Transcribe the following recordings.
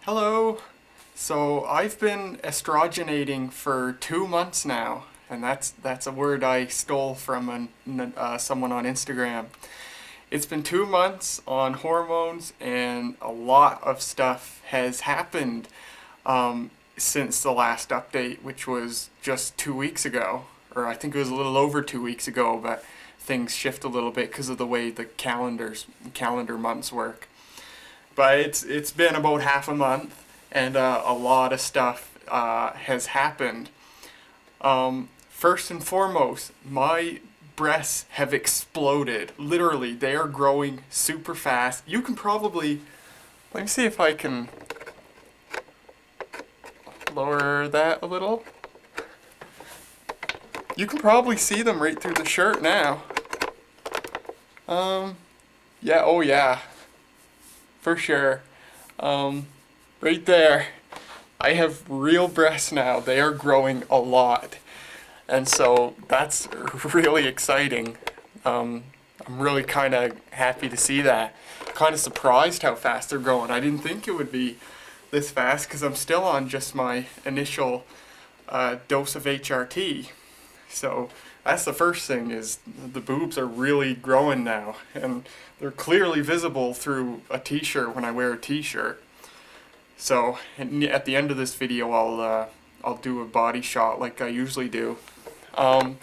Hello. So I've been estrogenating for 2 months now, and that's a word I stole from someone on Instagram. It's been 2 months on hormones, and a lot of stuff has happened since the last update, which was just 2 weeks ago, or I think it was a little over 2 weeks ago, but things shift a little bit because of the way the calendar months work. But it's been about half a month, and a lot of stuff has happened. First and foremost, my breasts have exploded. Literally, they are growing super fast. You can probably, let me see if I can lower that a little. You can probably see them right through the shirt now. Yeah, oh yeah, for sure. Right there. I have real breasts now. They are growing a lot. And so that's really exciting. I'm really kind of happy to see that. Kind of surprised how fast they're growing. I didn't think it would be this fast because I'm still on just my initial dose of HRT. So that's the first thing, is the boobs are really growing now. And they're clearly visible through a t-shirt when I wear a t-shirt. So at the end of this video, I'll do a body shot like I usually do. I,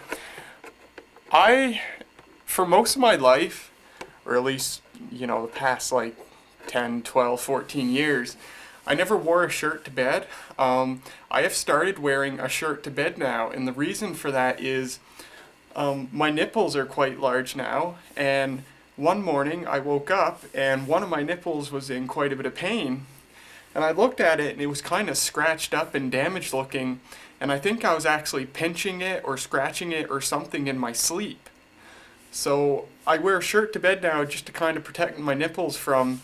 for most of my life, or at least, the past like 10, 12, 14 years, I never wore a shirt to bed. I have started wearing a shirt to bed now, and the reason for that is my nipples are quite large now, and one morning I woke up and one of my nipples was in quite a bit of pain. And I looked at it and it was kind of scratched up and damaged looking, and I think I was actually pinching it or scratching it or something in my sleep. So I wear a shirt to bed now just to kind of protect my nipples from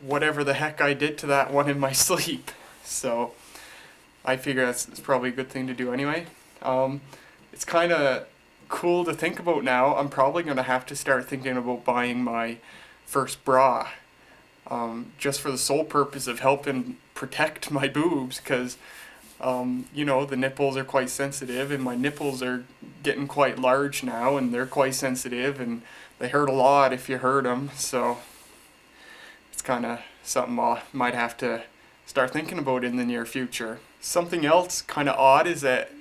whatever the heck I did to that one in my sleep. So I figure that's probably a good thing to do anyway. It's kind of cool to think about now. I'm probably going to have to start thinking about buying my first bra. Just for the sole purpose of helping protect my boobs, because the nipples are quite sensitive, and my nipples are getting quite large now, and they're quite sensitive, and they hurt a lot if you hurt them. So it's kind of something I might have to start thinking about in the near future. Something else kind of odd is that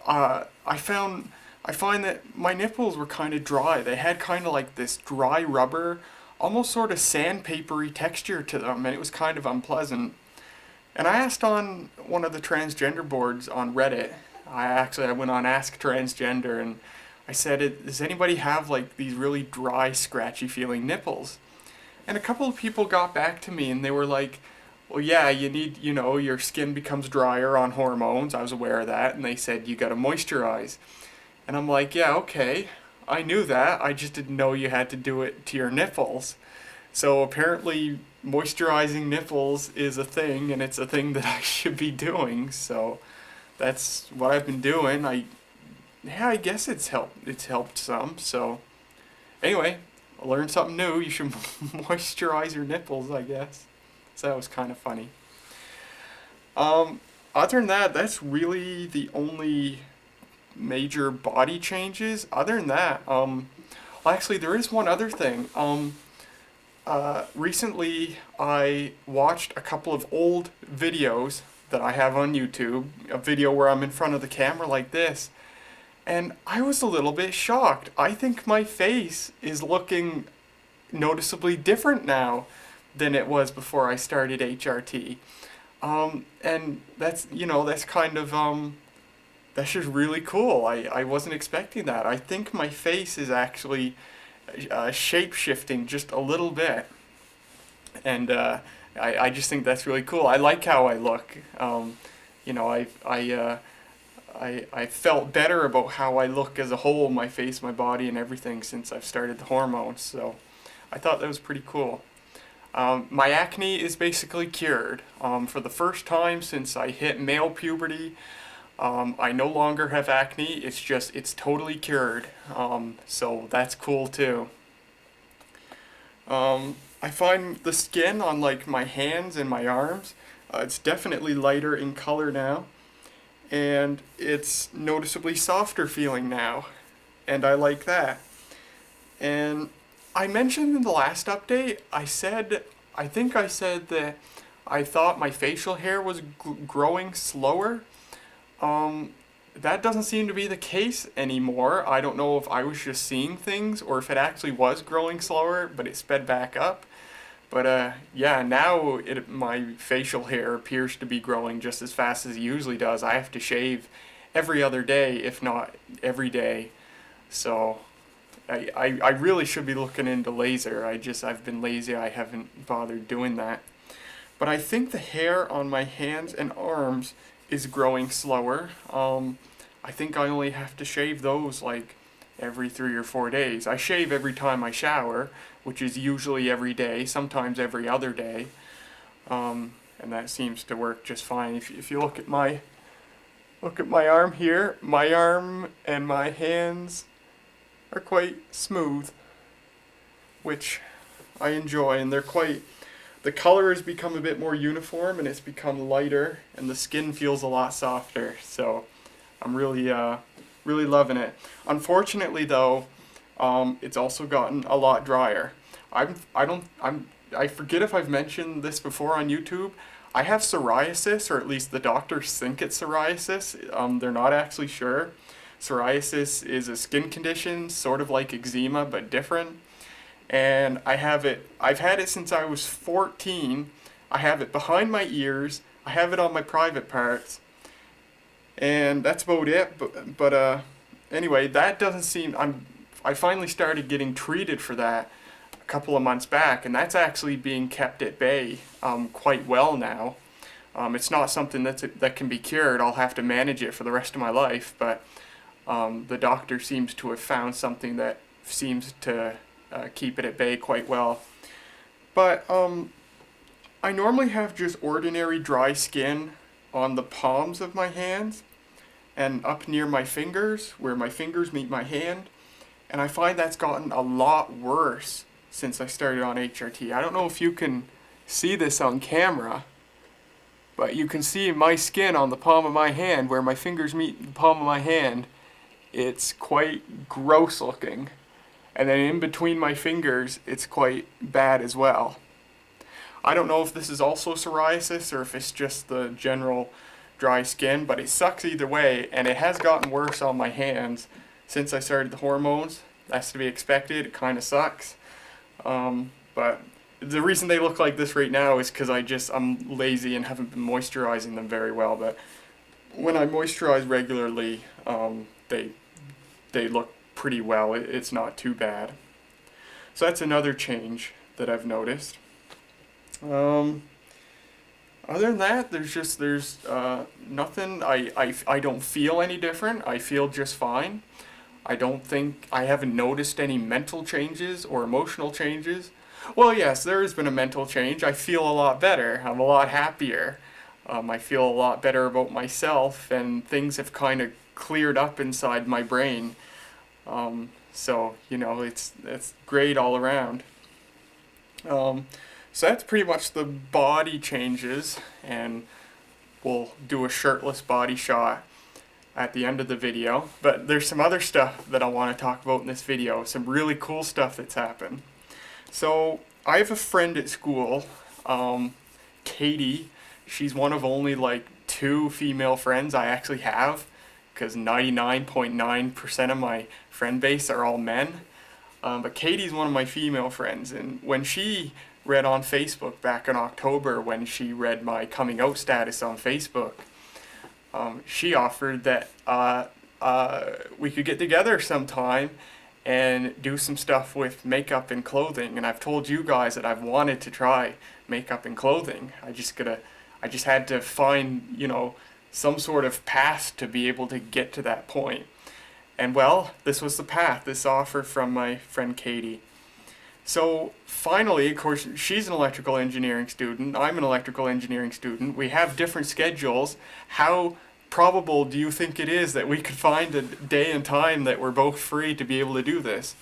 I find that my nipples were kind of dry. They had kind of like this dry rubber, almost sort of sandpapery texture to them, and it was kind of unpleasant. And I asked on one of the transgender boards on Reddit. I went on Ask Transgender, and I said, does anybody have like these really dry, scratchy feeling nipples? And a couple of people got back to me and they were like, well, yeah, you need, your skin becomes drier on hormones. I was aware of that. And they said, you gotta moisturize. And I'm like, yeah, okay. I knew that. I just didn't know you had to do it to your nipples. So apparently moisturizing nipples is a thing, and it's a thing that I should be doing. So that's what I've been doing. I guess it's helped some. So anyway, I learned something new. You should moisturize your nipples, I guess. So that was kind of funny. Other than that, that's really the only major body changes. Other than that, actually there is one other thing. Recently I watched a couple of old videos that I have on YouTube, a video where I'm in front of the camera like this, and I was a little bit shocked. I think my face is looking noticeably different now than it was before I started HRT. And that's kind of, that's just really cool. I wasn't expecting that. I think my face is actually shape-shifting just a little bit. And I just think that's really cool. I like how I look. I felt better about how I look as a whole, my face, my body, and everything since I've started the hormones. So I thought that was pretty cool. My acne is basically cured. For the first time since I hit male puberty, I no longer have acne. It's totally cured. So that's cool too. I find the skin on like my hands and my arms, it's definitely lighter in color now, and it's noticeably softer feeling now, and I like that. And I mentioned in the last update, I think I said that I thought my facial hair was growing slower. Um, that doesn't seem to be the case anymore. I don't know if I was just seeing things or if it actually was growing slower, but it sped back up. But yeah, now my facial hair appears to be growing just as fast as it usually does. I have to shave every other day, if not every day. So I really should be looking into laser. I've been lazy. I haven't bothered doing that. But I think the hair on my hands and arms is growing slower. I think I only have to shave those like every 3 or 4 days. I shave every time I shower, which is usually every day, sometimes every other day. And that seems to work just fine. If you look at my arm here, my arm and my hands are quite smooth, which I enjoy, and the color has become a bit more uniform and it's become lighter and the skin feels a lot softer. So I'm really loving it. Unfortunately though, it's also gotten a lot drier. I forget if I've mentioned this before on YouTube. I have psoriasis, or at least the doctors think it's psoriasis. They're not actually sure. Psoriasis is a skin condition, sort of like eczema, but different. And I've had it since I was 14. I have it behind my ears. I have it on my private parts. And that's about it. But anyway, that doesn't seem, I finally started getting treated for that a couple of months back, and that's actually being kept at bay quite well now. It's not something that can be cured. I'll have to manage it for the rest of my life, but the doctor seems to have found something that seems to keep it at bay quite well. But I normally have just ordinary dry skin on the palms of my hands and up near my fingers, where my fingers meet my hand. And I find that's gotten a lot worse since I started on HRT. I don't know if you can see this on camera, but you can see my skin on the palm of my hand, where my fingers meet the palm of my hand. It's quite gross looking. And then in between my fingers, it's quite bad as well. I don't know if this is also psoriasis or if it's just the general dry skin, but it sucks either way, and it has gotten worse on my hands since I started the hormones. That's to be expected. It kind of sucks. But the reason they look like this right now is because I'm lazy and haven't been moisturizing them very well. But when I moisturize regularly, they look pretty well. It's not too bad. So that's another change that I've noticed. Other than that, there's nothing. I don't feel any different. I feel just fine. I haven't noticed any mental changes or emotional changes. Well, yes, there has been a mental change. I feel a lot better. I'm a lot happier. I feel a lot better about myself, and things have kind of cleared up inside my brain. So, it's great all around. So that's pretty much the body changes, and we'll do a shirtless body shot at the end of the video. But there's some other stuff that I want to talk about in this video, some really cool stuff that's happened. So I have a friend at school, Katie. She's one of only like 2 female friends I actually have, because 99.9% of my friend base are all men. But Katie's one of my female friends, and when she read on Facebook back in October, when she read my coming out status on Facebook, she offered that we could get together sometime and do some stuff with makeup and clothing. And I've told you guys that I've wanted to try makeup and clothing. I just had to find, some sort of path to be able to get to that point. And well, this was the path, this offer from my friend Katie. So finally, of course, she's an electrical engineering student, I'm an electrical engineering student, we have different schedules. How probable do you think it is that we could find a day and time that we're both free to be able to do this?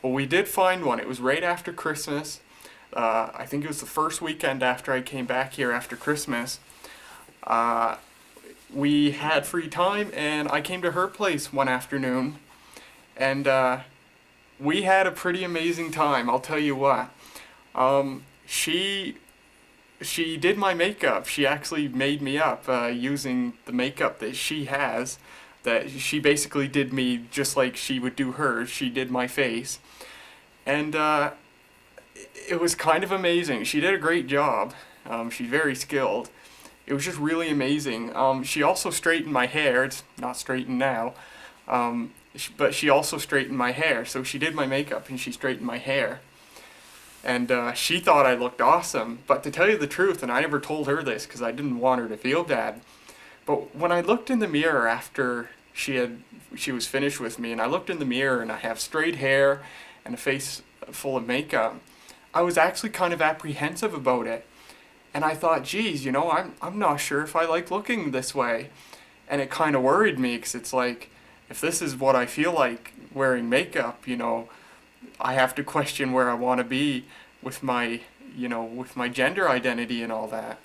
Well, we did find one. It was right after Christmas. I think it was the first weekend after I came back here after Christmas. Uh, we had free time, and I came to her place one afternoon, and we had a pretty amazing time. I'll tell you what. She did my makeup. She actually made me up using the makeup that she has. That she basically did me just like she would do hers. She did my face, and it was kind of amazing. She did a great job. She's very skilled. It was just really amazing. She also straightened my hair. It's not straightened now, but she also straightened my hair. So she did my makeup and she straightened my hair. And she thought I looked awesome. But to tell you the truth, and I never told her this because I didn't want her to feel bad, but when I looked in the mirror after she was finished with me, and I looked in the mirror and I have straight hair and a face full of makeup, I was actually kind of apprehensive about it. And I thought, geez, I'm not sure if I like looking this way. And it kind of worried me because it's like, if this is what I feel like wearing makeup, I have to question where I want to be with my gender identity and all that.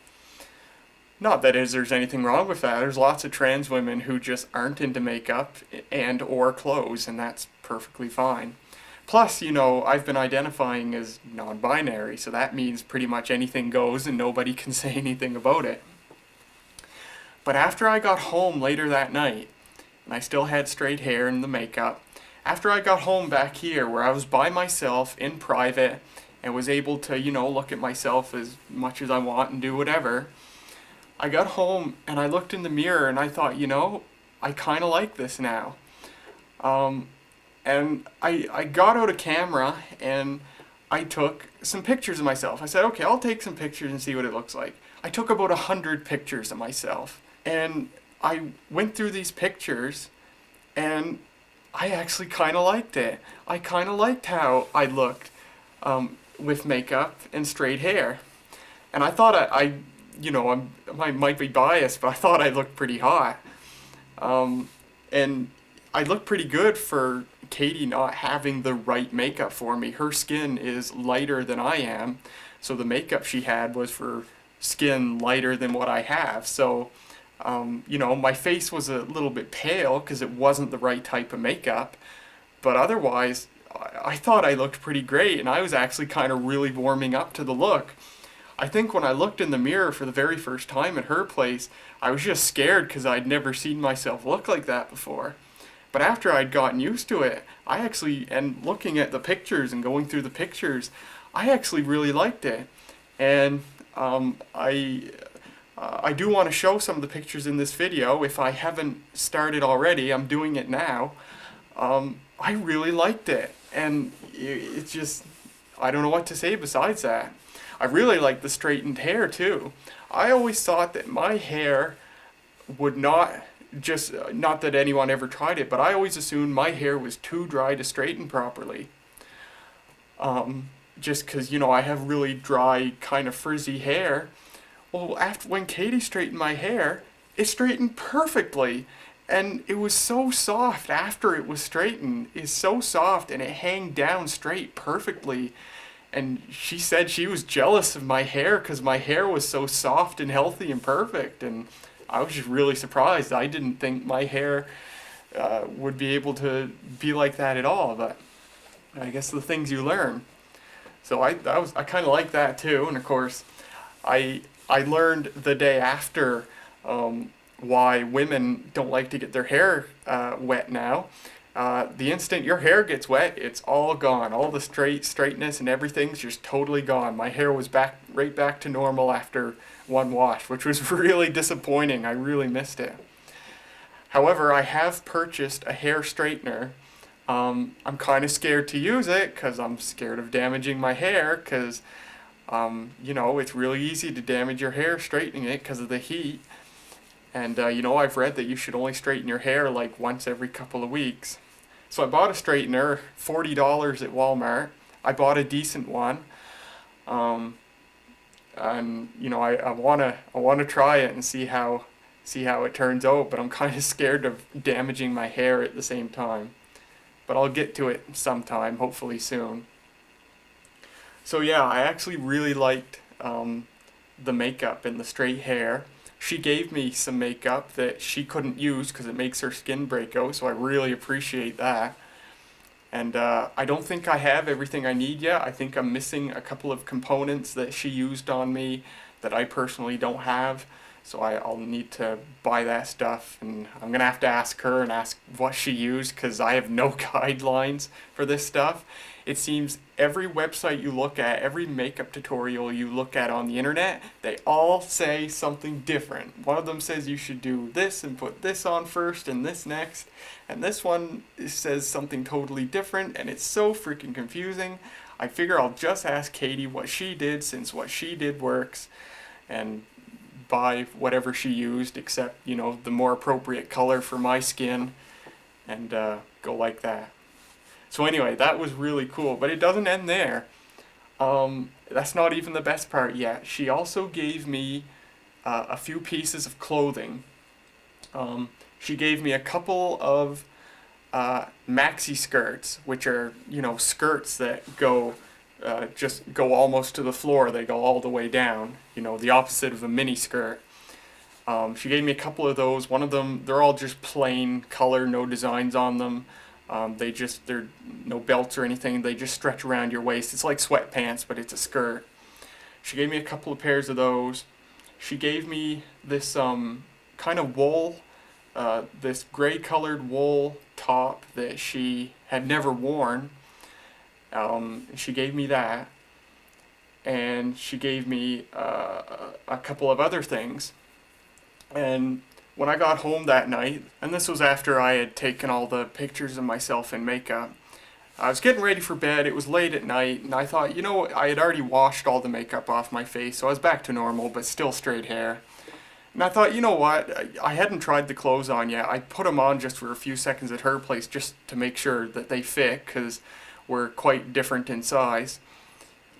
Not that there's anything wrong with that. There's lots of trans women who just aren't into makeup and or clothes, and that's perfectly fine. Plus, I've been identifying as non-binary, so that means pretty much anything goes and nobody can say anything about it. But after I got home later that night, and I still had straight hair and the makeup, after I got home back here where I was by myself in private and was able to, look at myself as much as I want and do whatever, I got home and I looked in the mirror and I thought, I kind of like this now. And I got out a camera and I took some pictures of myself. I said, okay, I'll take some pictures and see what it looks like. I took about 100 pictures of myself. And I went through these pictures and I actually kind of liked it. I kind of liked how I looked with makeup and straight hair. And I thought I might be biased, but I thought I looked pretty hot. And I looked pretty good for Katie not having the right makeup for me. Her skin is lighter than I am, so the makeup she had was for skin lighter than what I have. So, my face was a little bit pale because it wasn't the right type of makeup, but otherwise, I thought I looked pretty great, and I was actually kind of really warming up to the look. I think when I looked in the mirror for the very first time at her place, I was just scared because I'd never seen myself look like that before. But after I'd gotten used to it, and looking at the pictures and going through the pictures, I actually really liked it. And I do want to show some of the pictures in this video. If I haven't started already, I'm doing it now. I really liked it. And it's just, I don't know what to say besides that. I really like the straightened hair too. I always thought that my hair would not that anyone ever tried it, but I always assumed my hair was too dry to straighten properly. Just because, I have really dry, kind of frizzy hair. Well, when Katie straightened my hair, it straightened perfectly. And it was so soft after it was straightened. It's so soft and it hang down straight perfectly. And she said she was jealous of my hair because my hair was so soft and healthy and perfect. And I was just really surprised. I didn't think my hair would be able to be like that at all. But I guess the things you learn. So I kind of like that too. And of course, I learned the day after why women don't like to get their hair wet now. The instant your hair gets wet, it's all gone. All the straightness and everything's just totally gone. My hair was right back to normal after one wash, which was really disappointing. I really missed it. However, I have purchased a hair straightener. I'm kind of scared to use it because I'm scared of damaging my hair because, it's really easy to damage your hair straightening it because of the heat. And, I've read that you should only straighten your hair like once every couple of weeks. So I bought a straightener, $40 at Walmart. I bought a decent one. And, I wanna try it and see how it turns out, but I'm kind of scared of damaging my hair at the same time. But I'll get to it sometime, hopefully soon. So yeah, I actually really liked the makeup and the straight hair. She gave me some makeup that she couldn't use because it makes her skin break out, so I really appreciate that. And I don't think I have everything I need yet. I think I'm missing a couple of components that she used on me that I personally don't have. So I'll need to buy that stuff, and I'm going to have to ask her and ask what she used because I have no guidelines for this stuff. It seems every website you look at, every makeup tutorial you look at on the internet, they all say something different. One of them says you should do this and put this on first and this next, and this one says something totally different, and it's so freaking confusing. I figure I'll just ask Katie what she did since what she did works, and buy whatever she used, except, you know, the more appropriate color for my skin, and go like that. So anyway, that was really cool, but it doesn't end there. That's not even the best part yet. She also gave me a few pieces of clothing. She gave me a couple of maxi skirts, which are, you know, skirts that go just go almost to the floor. They go all the way down. You know, the opposite of a mini skirt. She gave me a couple of those. One of them, they're all just plain color, no designs on them. They're no belts or anything. They just stretch around your waist. It's like sweatpants, but it's a skirt. She gave me a couple of pairs of those. She gave me this kind of wool, this gray colored wool top that she had never worn. She gave me that. And she gave me a couple of other things. And when I got home that night, and this was after I had taken all the pictures of myself in makeup, I was getting ready for bed. It was late at night, and I thought, you know, I had already washed all the makeup off my face, so I was back to normal, but still straight hair. And I thought, you know what, I hadn't tried the clothes on yet. I put them on just for a few seconds at her place just to make sure that they fit, because we're quite different in size.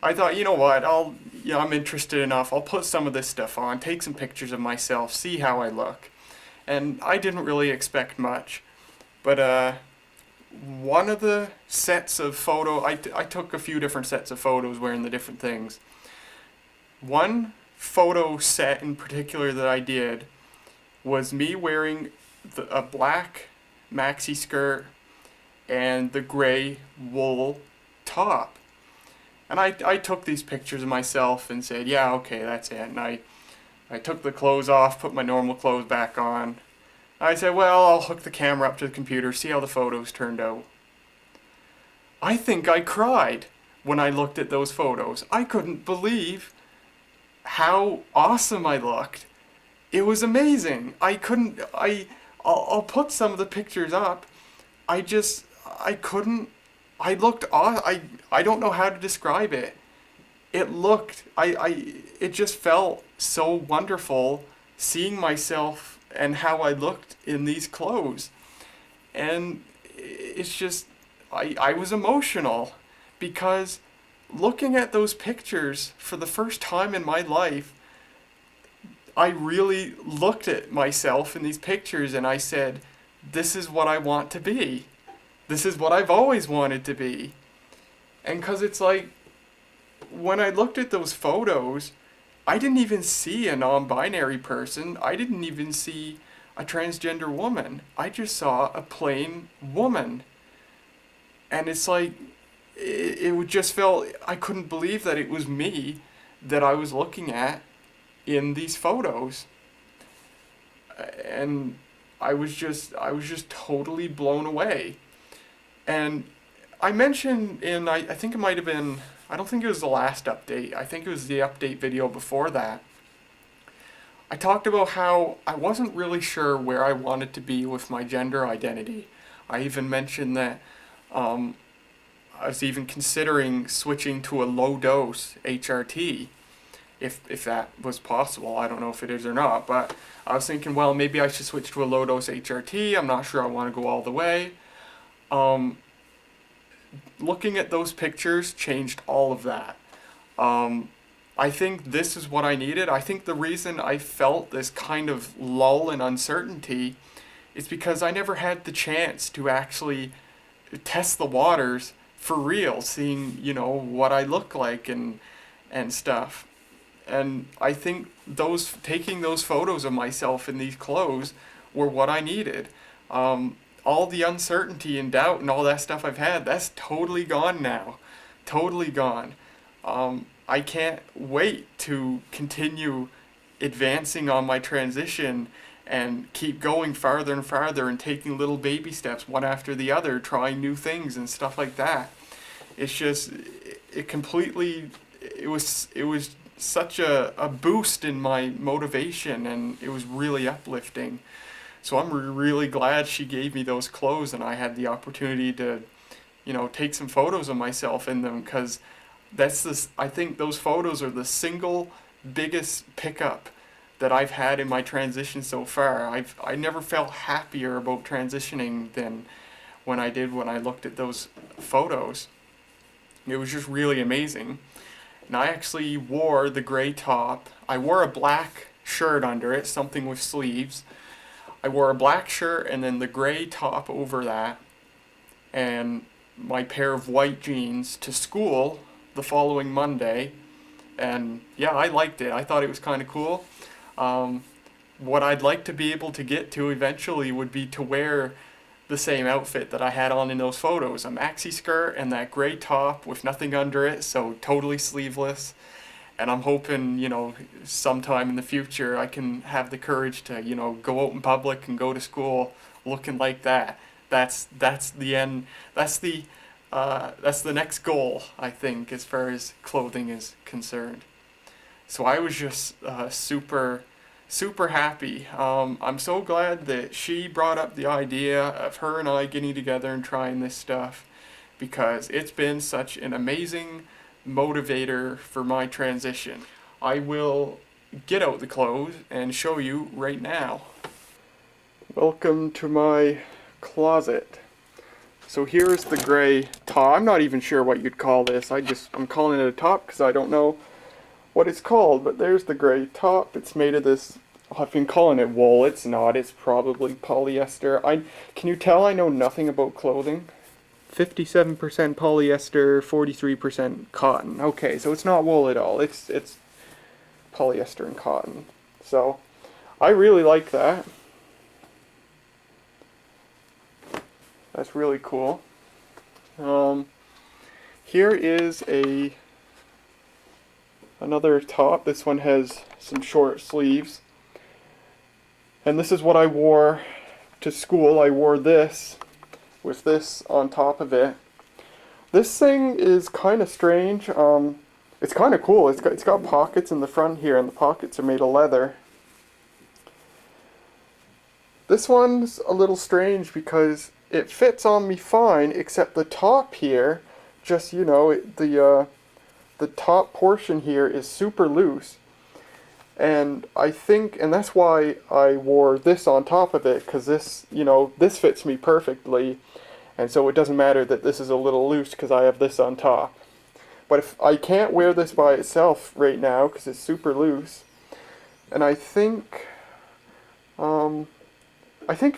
I thought, you know what, I'm interested enough. I'll put some of this stuff on, take some pictures of myself, see how I look. And I didn't really expect much. But one of the sets of I took a few different sets of photos wearing the different things. One photo set in particular that I did was me wearing a black maxi skirt and the gray wool top. And I took these pictures of myself and said, yeah, okay, that's it. And I took the clothes off, put my normal clothes back on. I said, well, I'll hook the camera up to the computer, see how the photos turned out. I think I cried when I looked at those photos. I couldn't believe how awesome I looked. It was amazing. I'll put some of the pictures up. I couldn't, I looked, I don't know how to describe it. It just felt so wonderful seeing myself and how I looked in these clothes. And it's just, I was emotional because looking at those pictures for the first time in my life, I really looked at myself in these pictures and I said, this is what I want to be. This is what I've always wanted to be. And because it's like, when I looked at those photos, I didn't even see a non-binary person. I didn't even see a transgender woman. I just saw a plain woman. And it's like, it would just felt, I couldn't believe that it was me that I was looking at in these photos. And I was just totally blown away. And I mentioned I think it might have been, I don't think it was the last update. I think it was the update video before that. I talked about how I wasn't really sure where I wanted to be with my gender identity. I even mentioned that I was even considering switching to a low-dose HRT, if that was possible. I don't know if it is or not, but I was thinking, well, maybe I should switch to a low-dose HRT. I'm not sure I want to go all the way. Looking at those pictures changed all of that. I think this is what I needed. I think the reason I felt this kind of lull and uncertainty is because I never had the chance to actually test the waters for real, seeing, you know, what I look like and stuff. And I think those taking those photos of myself in these clothes were what I needed. All the uncertainty and doubt and all that stuff I've had, that's totally gone now. Totally gone. I can't wait to continue advancing on my transition and keep going farther and farther and taking little baby steps one after the other, trying new things and stuff like that. It's just, it completely, it was such a boost in my motivation, and it was really uplifting. So I'm really glad she gave me those clothes and I had the opportunity to, you know, take some photos of myself in them, because I think those photos are the single biggest pickup that I've had in my transition so far. I never felt happier about transitioning than when I looked at those photos. It was just really amazing. And I actually wore the gray top. I wore a black shirt under it, something with sleeves. I wore a black shirt and then the gray top over that, and my pair of white jeans to school the following Monday. And yeah, I liked it. I thought it was kind of cool. What I'd like to be able to get to eventually would be to wear the same outfit that I had on in those photos, a maxi skirt and that gray top with nothing under it, so totally sleeveless. And I'm hoping, you know, sometime in the future I can have the courage to, you know, go out in public and go to school looking like that. That's the end. That's the next goal, I think, as far as clothing is concerned. So I was just super happy. I'm so glad that she brought up the idea of her and I getting together and trying this stuff, because it's been such an amazing motivator for my transition. I will get out the clothes and show you right now. Welcome to my closet. So here's the gray top. I'm not even sure what you'd call this. I'm calling it a top because I don't know what it's called, but there's the gray top. It's made of this, I've been calling it wool. It's not. It's probably polyester. Can you tell I know nothing about clothing? 57% polyester, 43% cotton. Okay, so it's not wool at all. It's polyester and cotton. So I really like that. That's really cool. Here is another top. This one has some short sleeves. And this is what I wore to school. I wore this with this on top of it. This thing is kind of strange. It's kind of cool. It's got pockets in the front here, and the pockets are made of leather. This one's a little strange because it fits on me fine, except the top here, just, you know, the top portion here is super loose. And I think, and that's why I wore this on top of it, because this, you know, this fits me perfectly. And so it doesn't matter that this is a little loose because I have this on top. But if I can't wear this by itself right now because it's super loose, and I think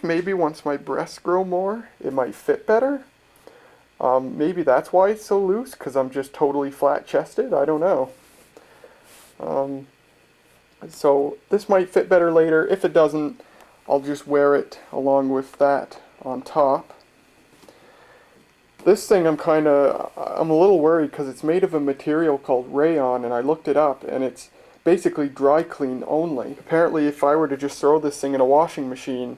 maybe once my breasts grow more, it might fit better. Maybe that's why it's so loose, because I'm just totally flat-chested. I don't know. So this might fit better later. If it doesn't, I'll just wear it along with that on top. This thing I'm a little worried because it's made of a material called rayon, and I looked it up, and it's basically dry clean only. Apparently if I were to just throw this thing in a washing machine,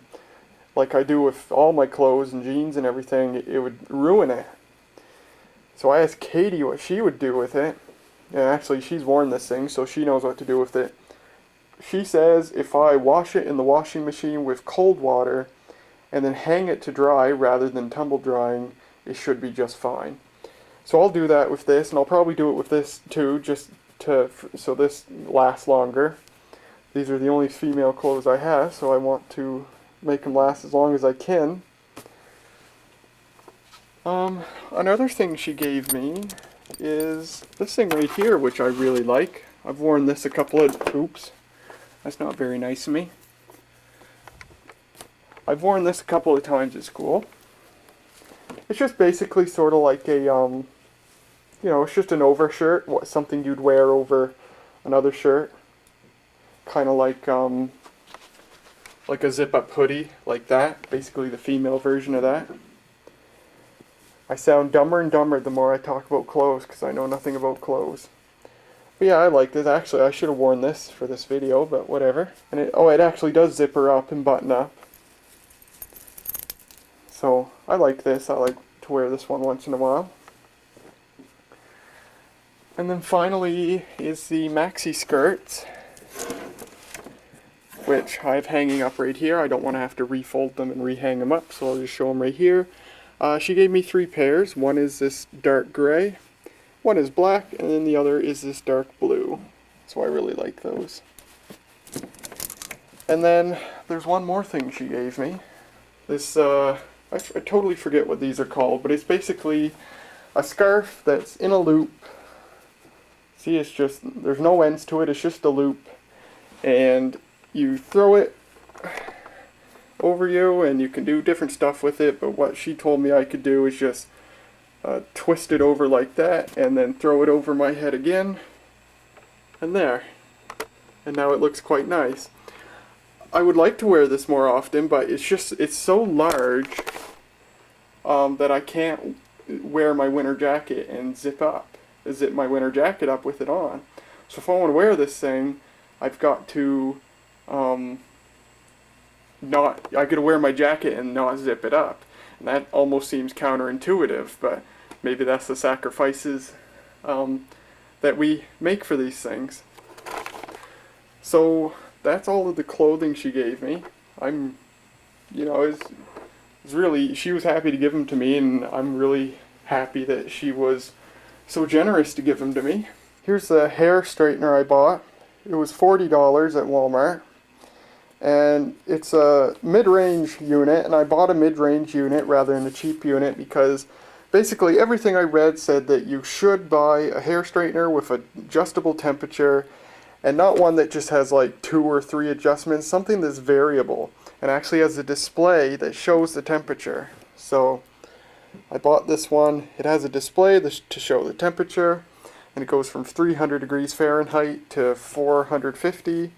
like I do with all my clothes and jeans and everything, it would ruin it. So I asked Katie what she would do with it, and actually she's worn this thing, so she knows what to do with it. She says if I wash it in the washing machine with cold water and then hang it to dry rather than tumble drying, it should be just fine. So I'll do that with this, and I'll probably do it with this too, just so this lasts longer. These are the only female clothes I have, so I want to make them last as long as I can. Another thing she gave me is this thing right here, which I really like. I've worn this oops, that's not very nice of me. I've worn this a couple of times at school. It's just basically sort of like a, it's just an overshirt, something you'd wear over another shirt. Kind of like a zip-up hoodie, like that. Basically the female version of that. I sound dumber and dumber the more I talk about clothes, because I know nothing about clothes. But yeah, I like this. Actually, I should have worn this for this video, but whatever. And it actually does zipper up and button up. So, I like this. I like to wear this one once in a while. And then finally is the maxi skirts, which I have hanging up right here. I don't want to have to refold them and rehang them up, so I'll just show them right here. She gave me 3 pairs. One is this dark gray, one is black, and then the other is this dark blue. So I really like those. And then there's one more thing she gave me. This, I totally forget what these are called, but it's basically a scarf that's in a loop. See, it's just, there's no ends to it, it's just a loop. And you throw it over you, and you can do different stuff with it, but what she told me I could do is just twist it over like that, and then throw it over my head again, and there. And now it looks quite nice. I would like to wear this more often, but it's so large that I can't wear my winter jacket and zip my winter jacket up with it on. So if I want to wear this thing, I've got to I gotta wear my jacket and not zip it up. And that almost seems counterintuitive, but maybe that's the sacrifices that we make for these things. So that's all of the clothing she gave me. It's really, she was happy to give them to me, and I'm really happy that she was so generous to give them to me. Here's the hair straightener I bought. It was $40 at Walmart. And it's a mid-range unit, and I bought a mid-range unit rather than a cheap unit because basically everything I read said that you should buy a hair straightener with an adjustable temperature, and not one that just has like 2 or 3 adjustments, something that's variable and actually has a display that shows the temperature. So I bought this one. It has a display to show the temperature, and it goes from 300 degrees Fahrenheit to 450.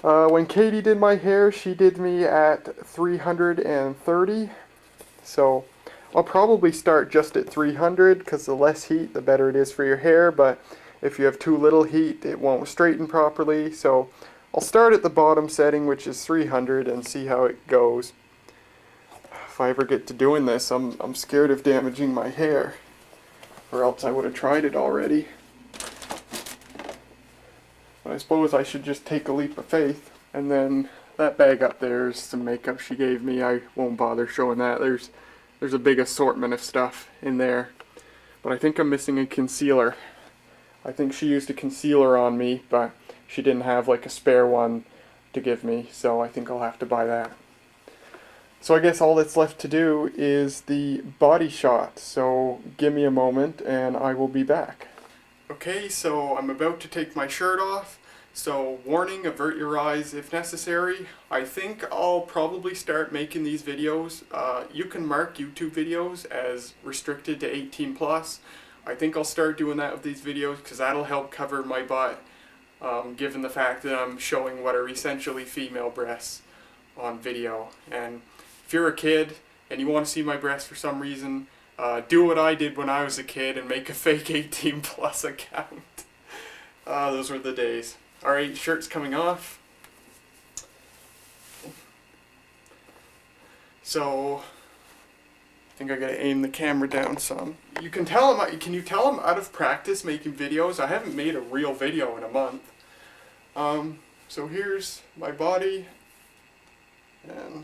When Katie did my hair, she did me at 330, so I'll probably start just at 300 because the less heat, the better it is for your hair, but if you have too little heat, it won't straighten properly, so I'll start at the bottom setting, which is 300, and see how it goes. If I ever get to doing this, I'm scared of damaging my hair, or else I would have tried it already. I suppose I should just take a leap of faith. And then that bag up there is some makeup she gave me. I won't bother showing that. There's a big assortment of stuff in there. But I think I'm missing a concealer. I think she used a concealer on me, but she didn't have like a spare one to give me, so I think I'll have to buy that. So I guess all that's left to do is the body shot. So give me a moment and I will be back. Okay, so I'm about to take my shirt off, so warning, avert your eyes if necessary. I think I'll probably start making these videos. You can mark YouTube videos as restricted to 18 plus. I think I'll start doing that with these videos because that'll help cover my butt, given the fact that I'm showing what are essentially female breasts on video. And if you're a kid and you want to see my breasts for some reason, do what I did when I was a kid and make a fake 18 plus account. Those were the days. Alright, shirt's coming off. So, I think I gotta aim the camera down some. Can you tell I'm out of practice making videos? I haven't made a real video in a month. So here's my body and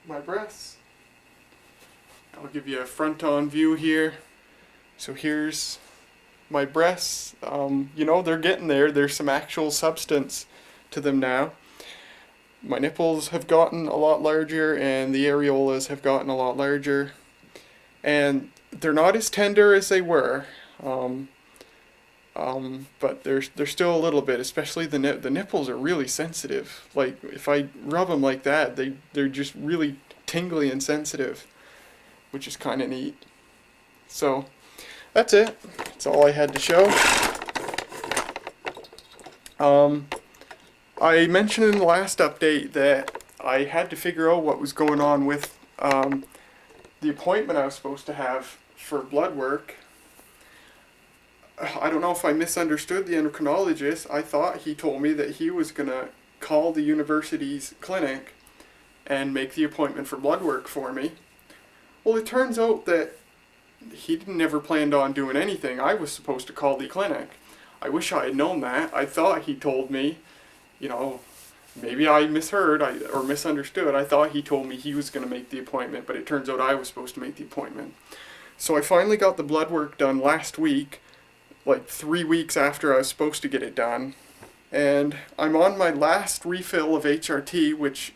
my breasts. I'll give you a front-on view here. So here's my breasts. They're getting there. There's some actual substance to them now. My nipples have gotten a lot larger, and the areolas have gotten a lot larger. And they're not as tender as they were. But they're still a little bit, especially the nipples are really sensitive. Like, if I rub them like that, they're just really tingly and sensitive. which is kind of neat. So that's it. That's all I had to show. I mentioned in the last update that I had to figure out what was going on with the appointment I was supposed to have for blood work. I don't know if I misunderstood the endocrinologist. I thought he told me that he was going to call the university's clinic and make the appointment for blood work for me. Well, it turns out that he never planned on doing anything. I was supposed to call the clinic. I wish I had known that. I thought he told me, you know, maybe I misheard or misunderstood. I thought he told me he was going to make the appointment, but it turns out I was supposed to make the appointment. So I finally got the blood work done last week, like 3 weeks after I was supposed to get it done. And I'm on my last refill of HRT, which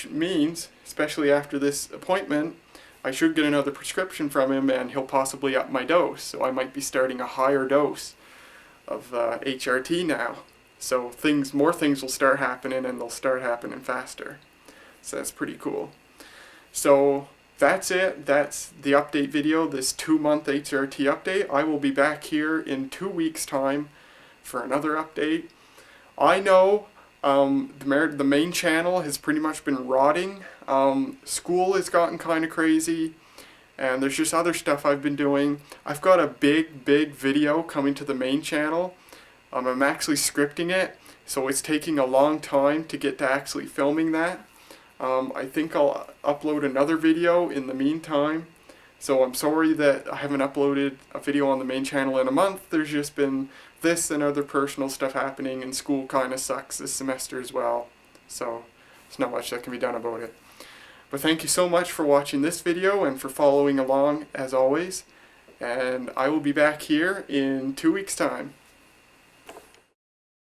means, especially after this appointment, I should get another prescription from him and he'll possibly up my dose. So I might be starting a higher dose of HRT now. So more things will start happening, and they'll start happening faster. So that's pretty cool. So that's it. That's the update video, this 2-month HRT update. I will be back here in 2 weeks' time for another update. I know the main channel has pretty much been rotting. School has gotten kind of crazy, and there's just other stuff I've been doing. I've got a big video coming to the main channel. I'm actually scripting it, so it's taking a long time to get to actually filming that. I think I'll upload another video in the meantime. So I'm sorry that I haven't uploaded a video on the main channel in a month. There's just been this and other personal stuff happening, and school kind of sucks this semester as well. So there's not much that can be done about it. But thank you so much for watching this video and for following along as always. And I will be back here in 2 weeks' time.